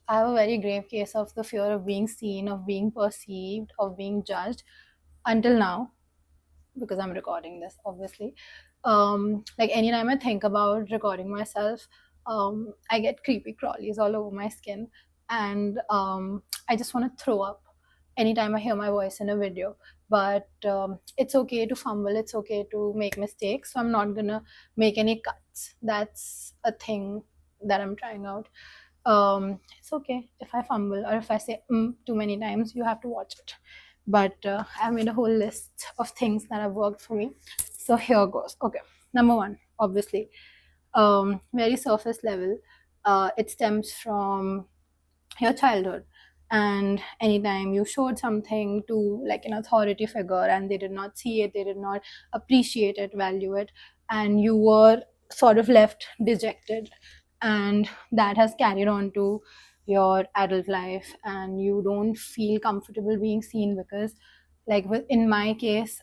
I have a very grave case of the fear of being seen, of being perceived, of being judged until now, because I'm recording this, obviously. Like anytime I think about recording myself, I get creepy crawlies all over my skin, and I just want to throw up anytime I hear my voice in a video. But it's okay to fumble, it's okay to make mistakes, so I'm not gonna make any cuts. That's a thing that I'm trying out. It's okay if I fumble or if I say too many times. You have to watch it. But I've made a whole list of things that have worked for me. So here goes. Okay, number one, obviously, very surface level. It stems from your childhood, and anytime you showed something to like an authority figure and they did not see it, they did not appreciate it, value it, and you were sort of left dejected, and that has carried on to your adult life, and you don't feel comfortable being seen because in my case,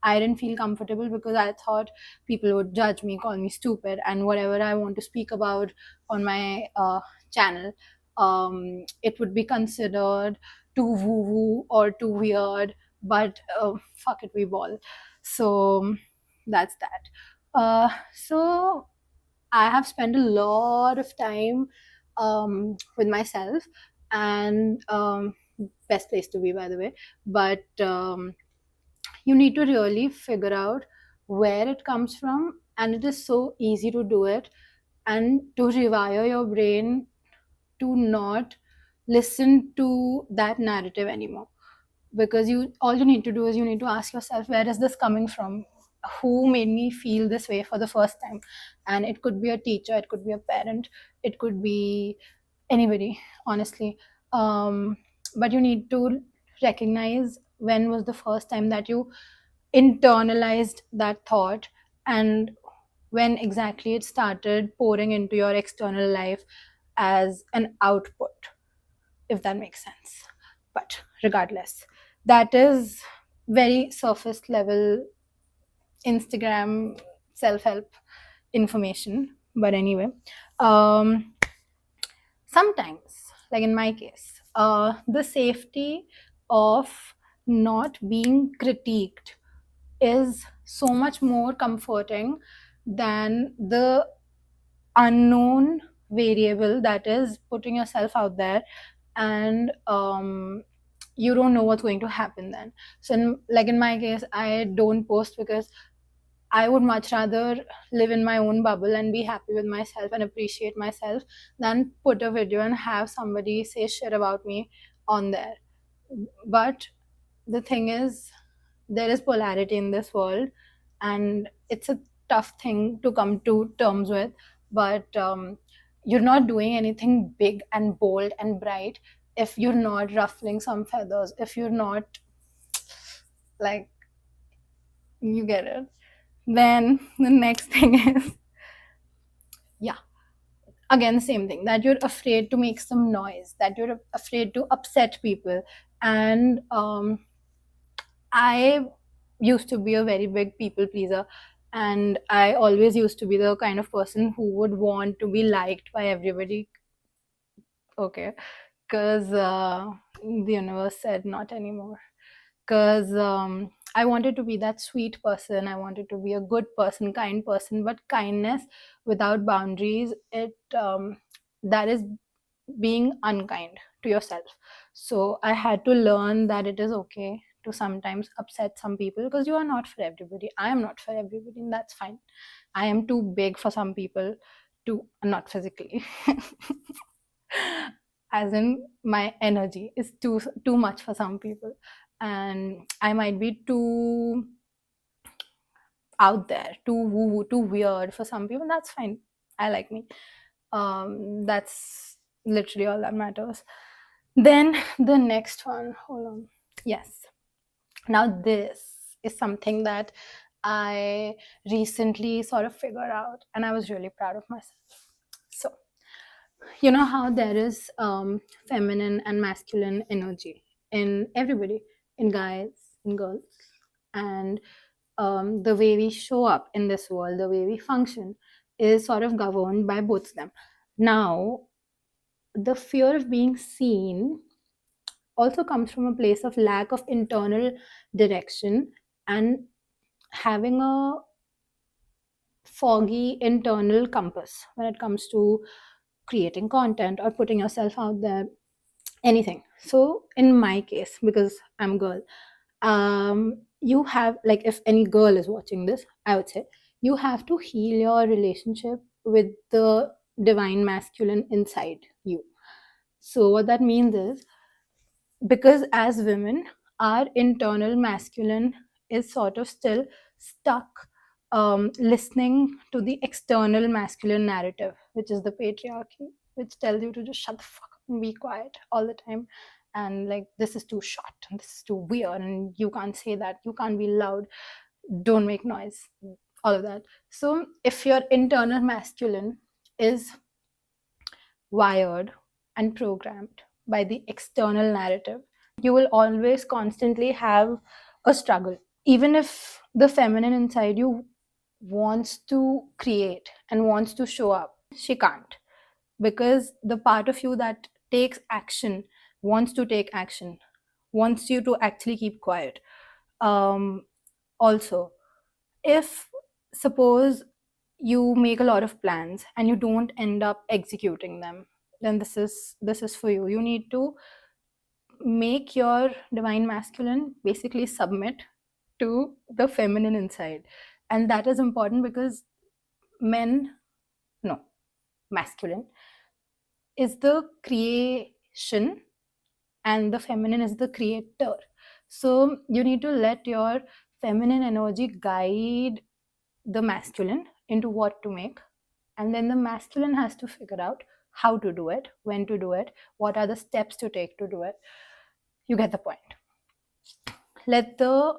I didn't feel comfortable because I thought people would judge me, call me stupid, and whatever I want to speak about on my channel, it would be considered too woo woo or too weird. But fuck it, we ball. So that's that. So I have spent a lot of time with myself, and best place to be, by the way. But you need to really figure out where it comes from, and it is so easy to do it, and to rewire your brain to not listen to that narrative anymore. Because you all you need to do is you need to ask yourself, where is this coming from? Who made me feel this way for the first time? And it could be a teacher, it could be a parent, it could be anybody, honestly. But you need to recognize when was the first time that you internalized that thought, and when exactly it started pouring into your external life as an output, if that makes sense. But regardless, that is very surface level Instagram self-help information. But anyway, um sometimes, like in my case, the safety of not being critiqued is so much more comforting than the unknown variable that is putting yourself out there, and you don't know what's going to happen then. So in my case, I don't post because I would much rather live in my own bubble and be happy with myself and appreciate myself than put a video and have somebody say shit about me on there. But the thing is, there is polarity in this world, and it's a tough thing to come to terms with. But you're not doing anything big and bold and bright if you're not ruffling some feathers, if you're not like, you get it. Then the next thing is, yeah, again, same thing, that you're afraid to make some noise, that you're afraid to upset people. And I used to be a very big people pleaser, and I always used to be the kind of person who would want to be liked by everybody. Okay, because the universe said not anymore. Because I wanted to be that sweet person, I wanted to be a good person, kind person. But kindness without boundaries, it that is being unkind to yourself. So I had to learn that it is okay to sometimes upset some people, because you are not for everybody. I am not for everybody, and that's fine. I am too big for some people, to not physically, as in my energy is too much for some people, and I might be too out there, too woo woo, too weird for some people. That's fine. I like me. That's literally all that matters. Then the next one, hold on. Yes. Now this is something that I recently sort of figured out, and I was really proud of myself. So, you know how there is feminine and masculine energy in everybody, in guys, in girls, and the way we show up in this world, the way we function, is sort of governed by both of them. Now, the fear of being seen also comes from a place of lack of internal direction and having a foggy internal compass when it comes to creating content or putting yourself out there, anything. So in my case, because I'm a girl, you have, like, if any girl is watching this, I would say you have to heal your relationship with the divine masculine inside you. So what that means is, because as women, our internal masculine is sort of still stuck listening to the external masculine narrative, which is the patriarchy, which tells you to just shut the fuck up and be quiet all the time, and like, this is too short and this is too weird and you can't say that, you can't be loud, don't make noise, all of that. So if your internal masculine is wired and programmed by the external narrative, you will always constantly have a struggle. Even if the feminine inside you wants to create and wants to show up, she can't, because the part of you that takes action wants to take action, wants you to actually keep quiet. Also, if suppose you make a lot of plans and you don't end up executing them, then this is for you. You need to make your divine masculine basically submit to the feminine inside. And that is important because men, no, masculine is the creation and the feminine is the creator. So you need to let your feminine energy guide the masculine into what to make, and then the masculine has to figure out how to do it, when to do it, what are the steps to take to do it. You get the point. let the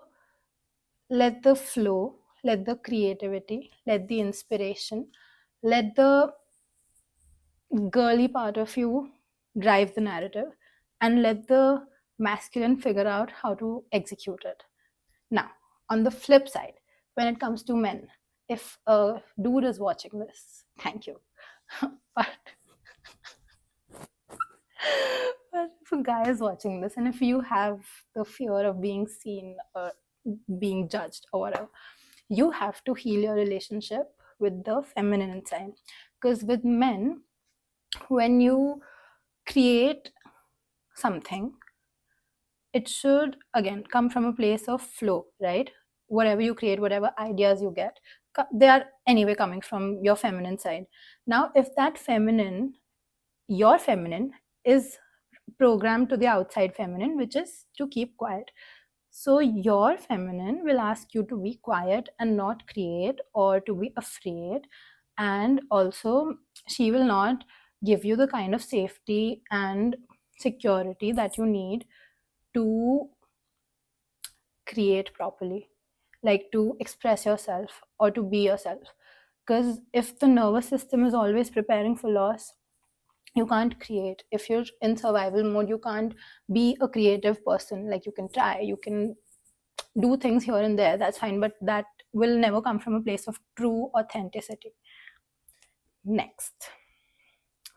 let the flow, let the creativity, let the inspiration, let the girly part of you drive the narrative, and let the masculine figure out how to execute it. Now, on the flip side, when it comes to men, if a dude is watching this, thank you. but but if a guy is watching this, and if you have the fear of being seen or being judged or whatever, you have to heal your relationship with the feminine inside. Because with men, when you create something, it should again come from a place of flow, right? Whatever you create, whatever ideas you get, they are anyway coming from your feminine side. Now, if that feminine, your feminine, is programmed to the outside feminine, which is to keep quiet, so your feminine will ask you to be quiet and not create, or to be afraid. And also, she will not give you the kind of safety and security that you need to create properly, like to express yourself or to be yourself. Because if the nervous system is always preparing for loss, you can't create. If you're in survival mode, you can't be a creative person. Like, you can try, you can do things here and there, that's fine, but that will never come from a place of true authenticity. Next,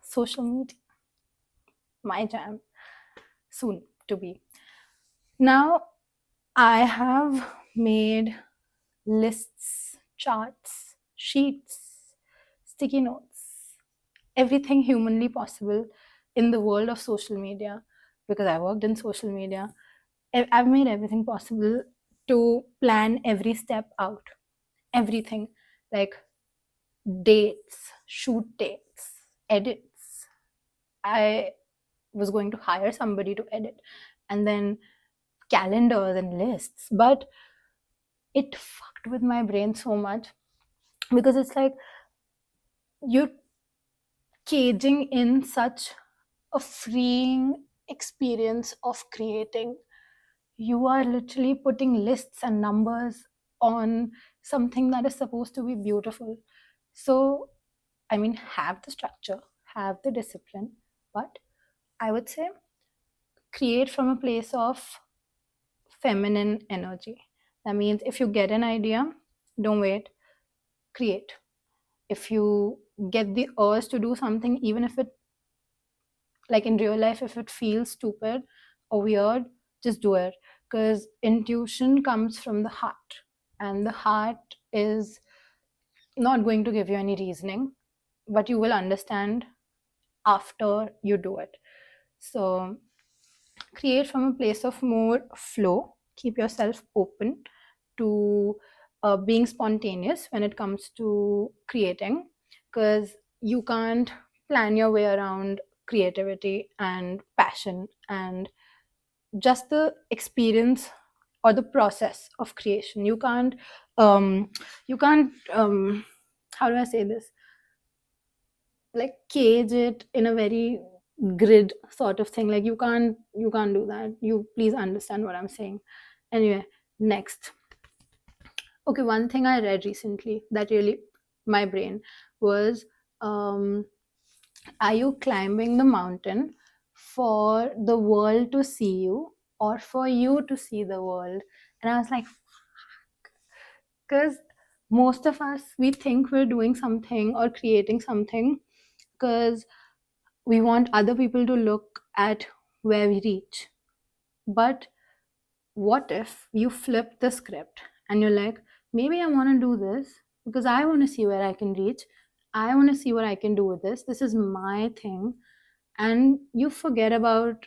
social media, my jam, soon to be. Now, I have made lists, charts, sheets, sticky notes, everything humanly possible in the world of social media, because I worked in social media. I've made everything possible to plan every step out, everything, like dates, shoot dates, edits. I was going to hire somebody to edit, and then calendars and lists. But it fucked with my brain so much, because it's like you're caging in such a freeing experience of creating. You are literally putting lists and numbers on something that is supposed to be beautiful. So, I mean, have the structure, have the discipline, but I would say create from a place of feminine energy. That means if you get an idea, don't wait, create. If you get the urge to do something, even if it like in real life, if it feels stupid or weird, just do it, because intuition comes from the heart, and the heart is not going to give you any reasoning, but you will understand after you do it. So create from a place of more flow. Keep yourself open to being spontaneous when it comes to creating, because you can't plan your way around creativity and passion and just the experience or the process of creation. You can't how do I say this, like cage it in a very grid sort of thing. Like you can't do that. You please understand what I'm saying. Anyway, next. Okay, one thing I read recently that really my brain was, um are you climbing the mountain for the world to see you or for you to see the world? And I was like, because most of us, we think we're doing something or creating something because we want other people to look at where we reach. But what if you flip the script and you're like, maybe I want to do this because I want to see where I can reach. I want to see what I can do with this. This is my thing. And you forget about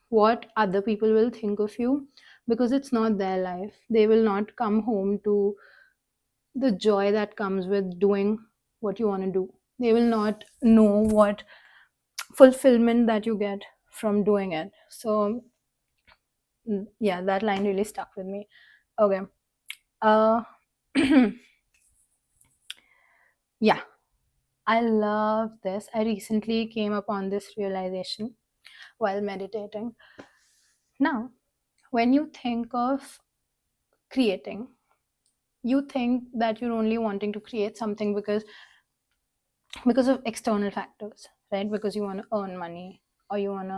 what other people will think of you, because it's not their life. They will not come home to the joy that comes with doing what you want to do. They will not know what fulfillment that you get from doing it. So yeah, that line really stuck with me. Okay. uh yeah, I love this. I recently came upon this realization while meditating. Now, when you think of creating, you think that you're only wanting to create something because of external factors, right? Because you want to earn money, or you want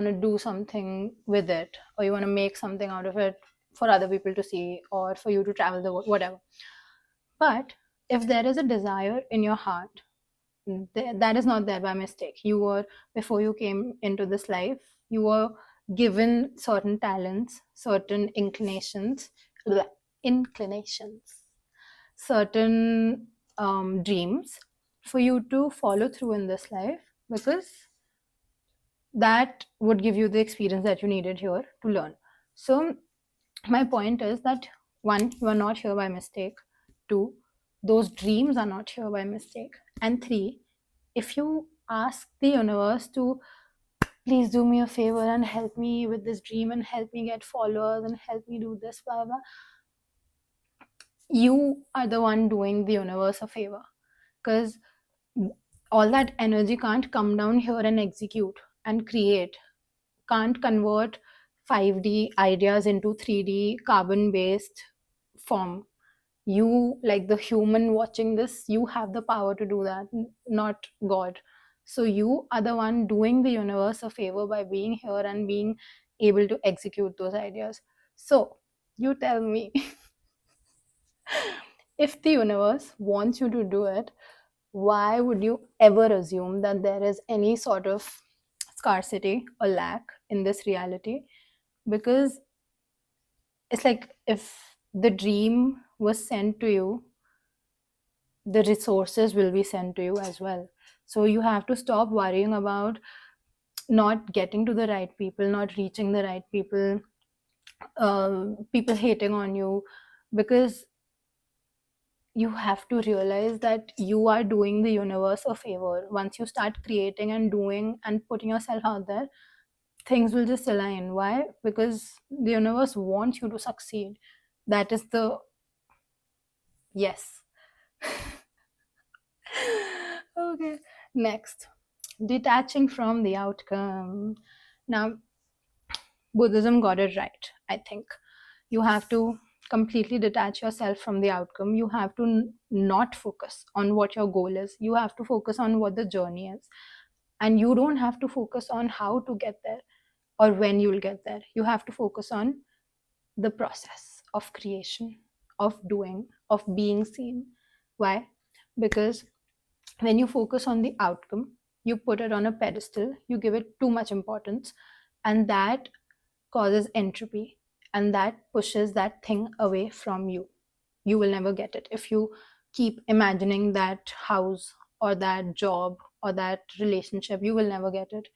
to do something with it, or you want to make something out of it for other people to see, or for you to travel the world, whatever. But if there is a desire in your heart, that is not there by mistake. You were, before you came into this life, you were given certain talents, certain inclinations, bleh, inclinations, certain dreams for you to follow through in this life, because that would give you the experience that you needed here to learn. So my point is that, one, you are not here by mistake. Two, those dreams are not here by mistake. And three, if you ask the universe to please do me a favor and help me with this dream and help me get followers and help me do this, blah blah, you are the one doing the universe a favor, because all that energy can't come down here and execute and create, can't convert 5D ideas into 3D carbon based form. You, like the human watching this, you have the power to do that, not God. So you are the one doing the universe a favor by being here and being able to execute those ideas. So you tell me, if the universe wants you to do it, why would you ever assume that there is any sort of scarcity or lack in this reality? Because it's like, if the dream was sent to you, the resources will be sent to you as well. So you have to stop worrying about not getting to the right people, not reaching the right people, people hating on you, because you have to realize that you are doing the universe a favor. Once you start creating and doing and putting yourself out there, things will just align. Why? Because the universe wants you to succeed. That is the yes. Okay, next, detaching from the outcome. Now, Buddhism got it right, I think. You have to completely detach yourself from the outcome. You have to not focus on what your goal is. You have to focus on what the journey is. And you don't have to focus on how to get there or when you'll get there. You have to focus on the process of creation, of doing, of being seen. Why? Because when you focus on the outcome, you put it on a pedestal, you give it too much importance, and that causes entropy, and that pushes that thing away from you. You will never get it if you keep imagining that house or that job or that relationship. You will never get it,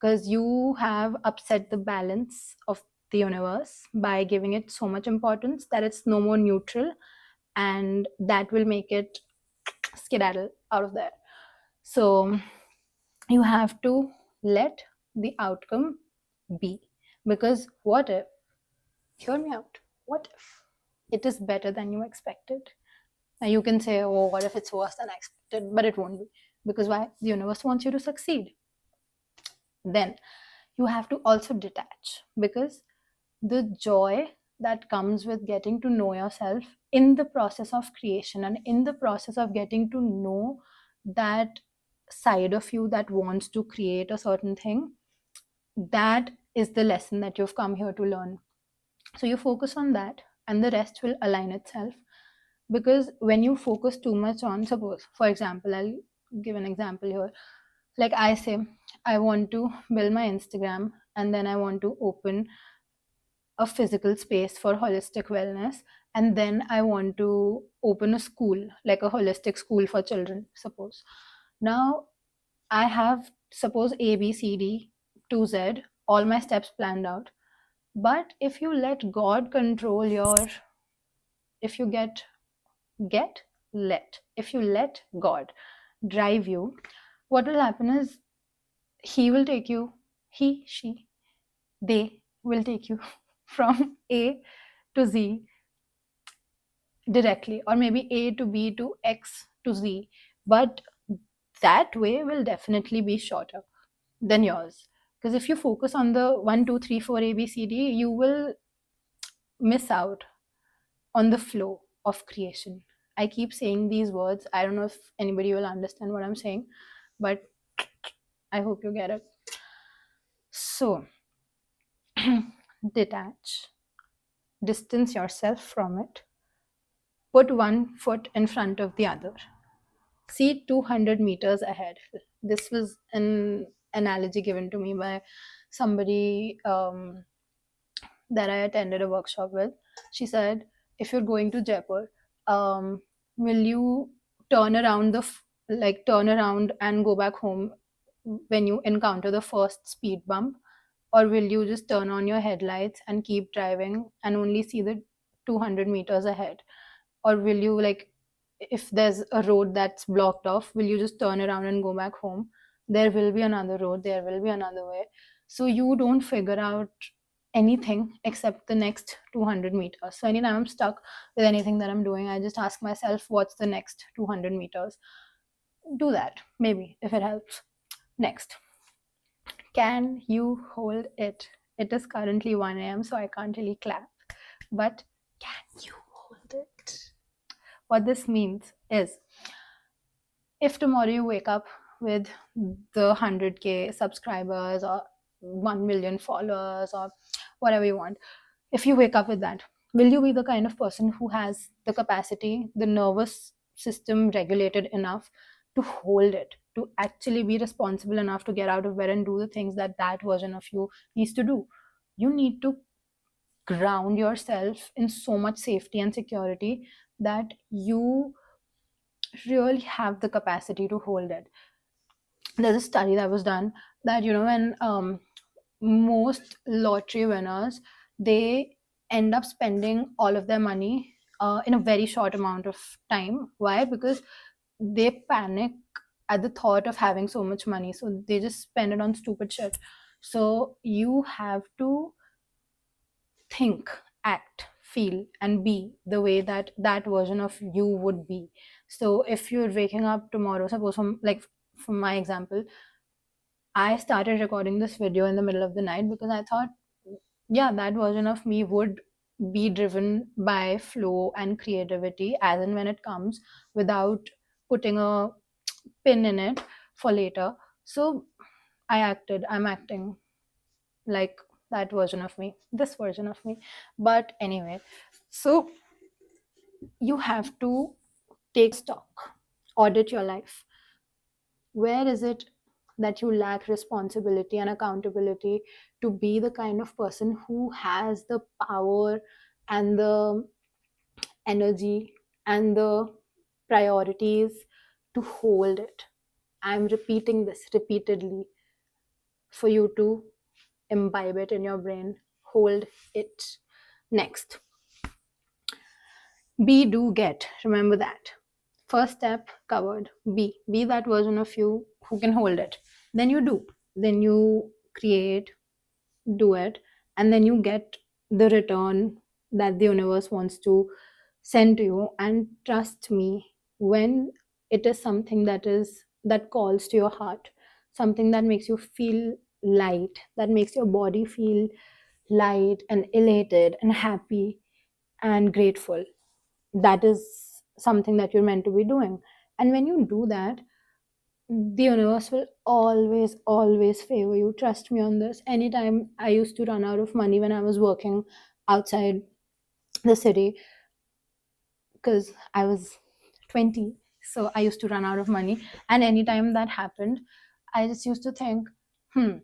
because you have upset the balance of the universe by giving it so much importance that it's no more neutral, and that will make it skedaddle out of there. So you have to let the outcome be, because what if, hear me out, what if it is better than you expected? Now you can say, oh, what if it's worse than I expected? But it won't be, because why? The universe wants you to succeed. Then you have to also detach, because the joy that comes with getting to know yourself in the process of creation and in the process of getting to know that side of you that wants to create a certain thing, that is the lesson that you've come here to learn. So you focus on that, and the rest will align itself. Because when you focus too much on, suppose, for example, I'll give an example here. Like I say, I want to build my Instagram, and then I want to open a physical space for holistic wellness, and then I want to open a school, like a holistic school for children, suppose. Now I have, suppose, A B C D to Z, all my steps planned out. But if you let God control your, if you get let if you let God drive you, what will happen is he will take you, he, she, they will take you from A to Z directly, or maybe A to B to X to Z. But that way will definitely be shorter than yours. Because if you focus on the 1, 2, 3, 4 ABCD, you will miss out on the flow of creation. I keep saying these words. I don't know if anybody will understand what I'm saying, but I hope you get it. So, detach, distance yourself from it, put one foot in front of the other, see 200 meters ahead. This was an analogy given to me by somebody that I attended a workshop with. She said, if you're going to Jaipur, will you turn around turn around and go back home when you encounter the first speed bump, or will you just turn on your headlights and keep driving and only see the 200 meters ahead? Or will you, like, if there's a road that's blocked off, will you just turn around and go back home? There will be another road, there will be another way. So you don't figure out anything except the next 200 meters. So anytime I'm stuck with anything that I'm doing, I just ask myself, what's the next 200 meters? Do that, maybe, if it helps. Next, can you hold it? It is currently 1 a.m., so I can't really clap. But can you hold it? What this means is, if tomorrow you wake up with the 100K subscribers or 1 million followers or whatever you want, if you wake up with that, will you be the kind of person who has the capacity, the nervous system regulated enough to hold it, to actually be responsible enough to get out of bed and do the things that that version of you needs to do? You need to ground yourself in so much safety and security that you really have the capacity to hold it. There's a study that was done that, when most lottery winners, they end up spending all of their money in a very short amount of time. Why? Because they panic at the thought of having so much money, so they just spend it on stupid shit. So you have to think, act, feel, and be the way that that version of you would be. So if you're waking up tomorrow, suppose, from my example, I started recording this video in the middle of the night because I thought, yeah, that version of me would be driven by flow and creativity as and when it comes, without putting a pin in it for later. So I'm acting like that version of me, this version of me. But anyway, so you have to take stock, audit your life. Where is it that you lack responsibility and accountability to be the kind of person who has the power and the energy and the priorities to hold it. I'm repeating this repeatedly for you to imbibe it in your brain. Hold it. Next, be, do, get. Remember that. First step covered. Be that version of you who can hold it. Then you do. Then you create, do it, and then you get the return that the universe wants to send to you. And trust me, when it is something that calls to your heart, something that makes you feel light, that makes your body feel light and elated and happy and grateful, that is something that you're meant to be doing. And when you do that, the universe will always favor you. Trust me on this. Anytime I used to run out of money when I was working outside the city, because I was 20, so I used to run out of money. And anytime that happened, I just used to think, hmm.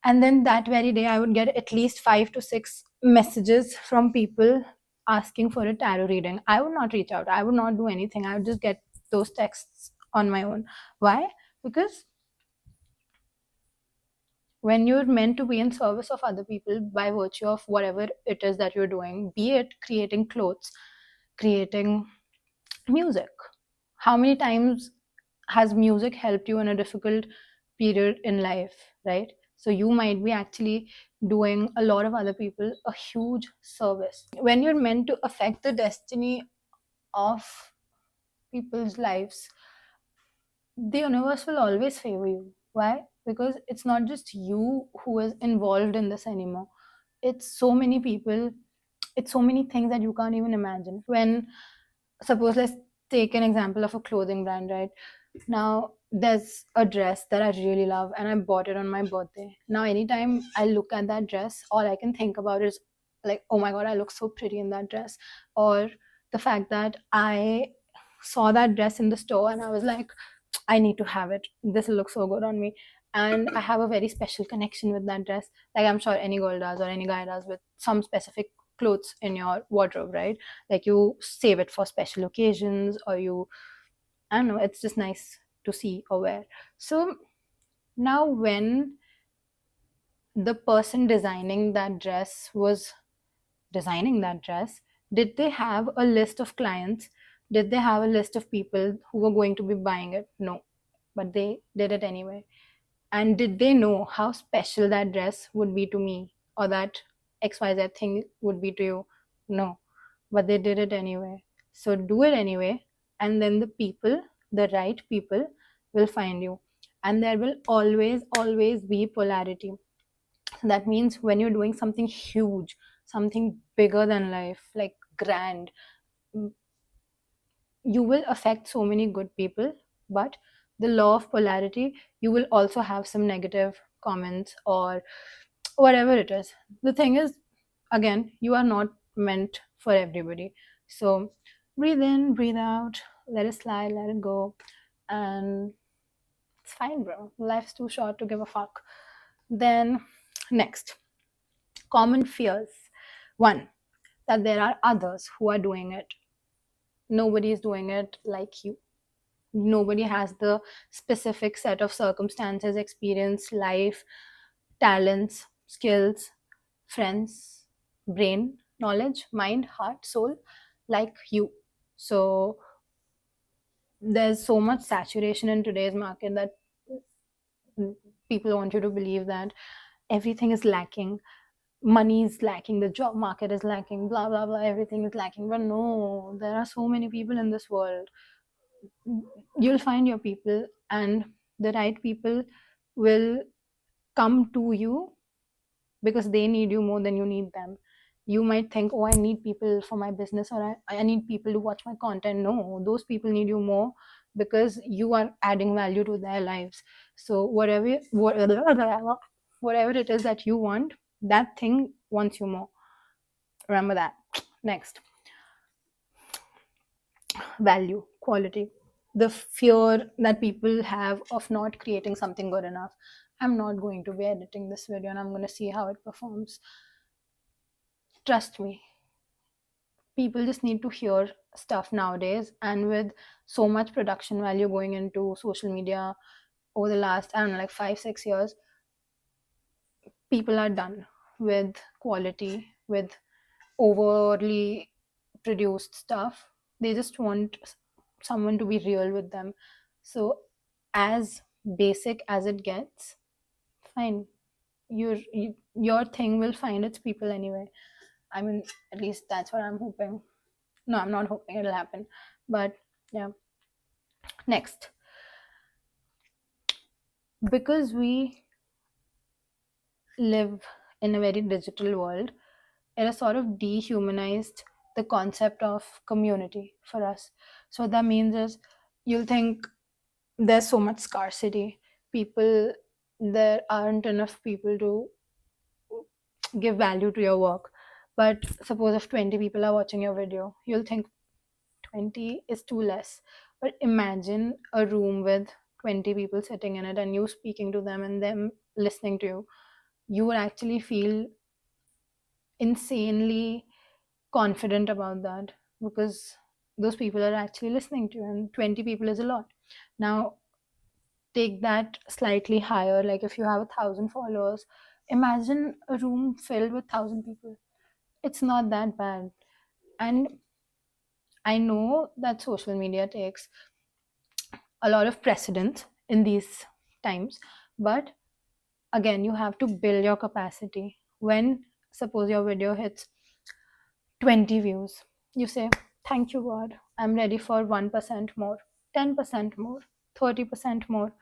And then that very day, I would get at least 5 to 6 messages from people asking for a tarot reading. I would not reach out, I would not do anything, I would just get those texts on my own. Why? Because when you're meant to be in service of other people by virtue of whatever it is that you're doing, be it creating clothes, creating music, how many times has music helped you in a difficult period in life, right? So you might be actually doing a lot of other people a huge service. When you're meant to affect the destiny of people's lives, the universe will always favor you. Why? Because it's not just you who is involved in this anymore. It's so many people, it's so many things that you can't even imagine. When, suppose, let's take an example of a clothing brand, right? Now, there's a dress that I really love and I bought it on my birthday. Now, anytime I look at that dress, all I can think about is like, oh my God, I look so pretty in that dress. Or the fact that I saw that dress in the store and I was like, I need to have it. This looks so good on me. And I have a very special connection with that dress. Like I'm sure any girl does or any guy does with some specific clothes in your wardrobe, right? Like you save it for special occasions or you, I don't know, it's just nice to see or wear. So now when the person designing that dress was designing that dress, did they have a list of clients? Did they have a list of people who were going to be buying it? No. But they did it anyway. And did they know how special that dress would be to me or that XYZ thing would be to you? No. But they did it anyway. So do it anyway. And then the people, the right people, will find you. And there will always be polarity. That means when you're doing something huge, something bigger than life, like grand, you will affect so many good people, but the law of polarity, you will also have some negative comments or whatever it is. The thing is, again, you are not meant for everybody. So breathe in, breathe out, let it slide, let it go, and it's fine, bro. Life's too short to give a fuck. Then, next, common fears. One, that there are others who are doing it. Nobody is doing it like you. Nobody has the specific set of circumstances, experience, life, talents, skills, friends, brain, knowledge, mind, heart, soul like you. So there's so much saturation in today's market that people want you to believe that everything is lacking. Money is lacking, the job market is lacking, blah blah blah, everything is lacking. But no, there are so many people in this world. You'll find your people, and the right people will come to you because they need you more than you need them. You might think, oh, I need people for my business, or I need people to watch my content. No, those people need you more because you are adding value to their lives. So whatever it is that you want, that thing wants you more. Remember that. Next, value, quality. the fear that people have of not creating something good enough. I'm not going to be editing this video and I'm going to see how it performs. Trust me, people just need to hear stuff nowadays. And with so much production value going into social media over the last, I don't know, like 5 6 years, people are done with quality, with overly produced stuff. They just want someone to be real with them. So, as basic as it gets, fine. Your thing will find its people anyway. I mean, at least that's what I'm hoping. No, I'm not hoping it'll happen. But yeah. Next, because we live in a very digital world, it has sort of dehumanized the concept of community for us. So what that means is, you'll think there's so much scarcity. People, there aren't enough people to give value to your work. But suppose if 20 people are watching your video, you'll think 20 is too less. But imagine a room with 20 people sitting in it and you speaking to them and them listening to you. You would actually feel insanely confident about that, because those people are actually listening to you, and 20 people is a lot. Now, take that slightly higher, like if you have 1,000 followers, imagine a room filled with 1,000 people. It's not that bad. And I know that social media takes a lot of precedence in these times, but again, you have to build your capacity. When suppose your video hits 20 views, you say, thank you God, I'm ready for 1% more, 10% more, 30% more.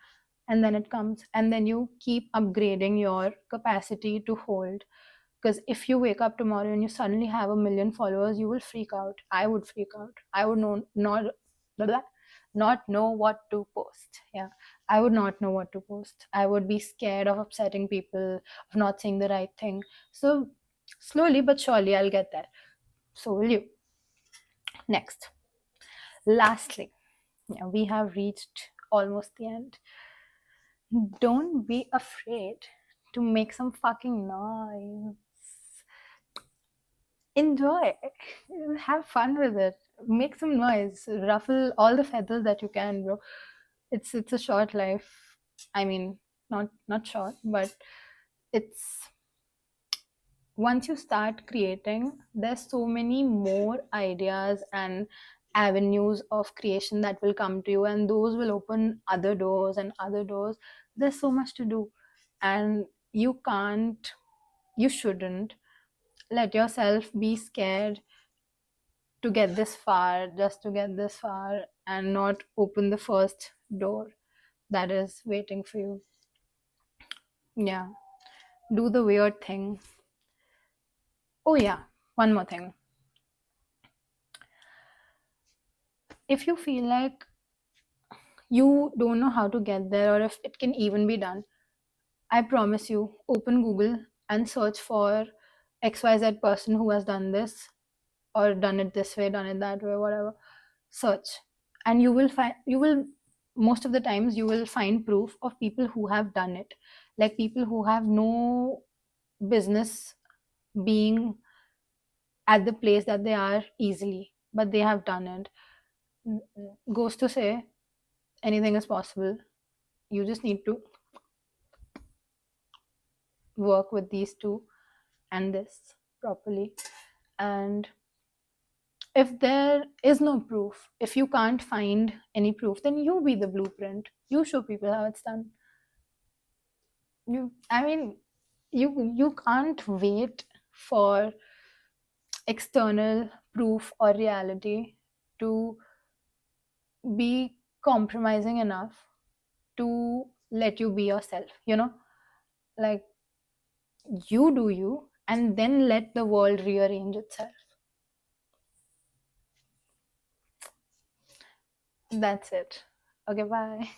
And then it comes, and then you keep upgrading your capacity to hold. Because if you wake up tomorrow and you suddenly have 1 million followers, you will freak out. I would freak out. I would not know what to post. Yeah, I would not know what to post. I would be scared of upsetting people, of not saying the right thing. So slowly but surely I'll get there. So will you. Next, lastly, yeah, we have reached almost the end. Don't be afraid to make some fucking noise. Enjoy, have fun with it, make some noise, ruffle all the feathers that you can, bro. It's a short life. I mean, not short, but it's, once you start creating, there's so many more ideas and avenues of creation that will come to you, and those will open other doors and other doors. There's so much to do, and you shouldn't let yourself be scared to get this far, just to get this far, and not open the first door that is waiting for you. Yeah, do the weird thing. Oh yeah, one more thing. If you feel like you don't know how to get there, or if it can even be done, I promise you, open Google and search for XYZ person who has done this, or done it this way, done it that way, whatever. Search, and you will, most of the times you will find proof of people who have done it, like people who have no business being at the place that they are easily, but they have done it. Goes to say, anything is possible. You just need to work with these two and this properly. And if there is no proof, if you can't find any proof, then you be the blueprint. You show people how it's done. I mean, you can't wait for external proof or reality to be compromising enough to let you be yourself, like, you do you, and then let the world rearrange itself. That's it. Okay, bye.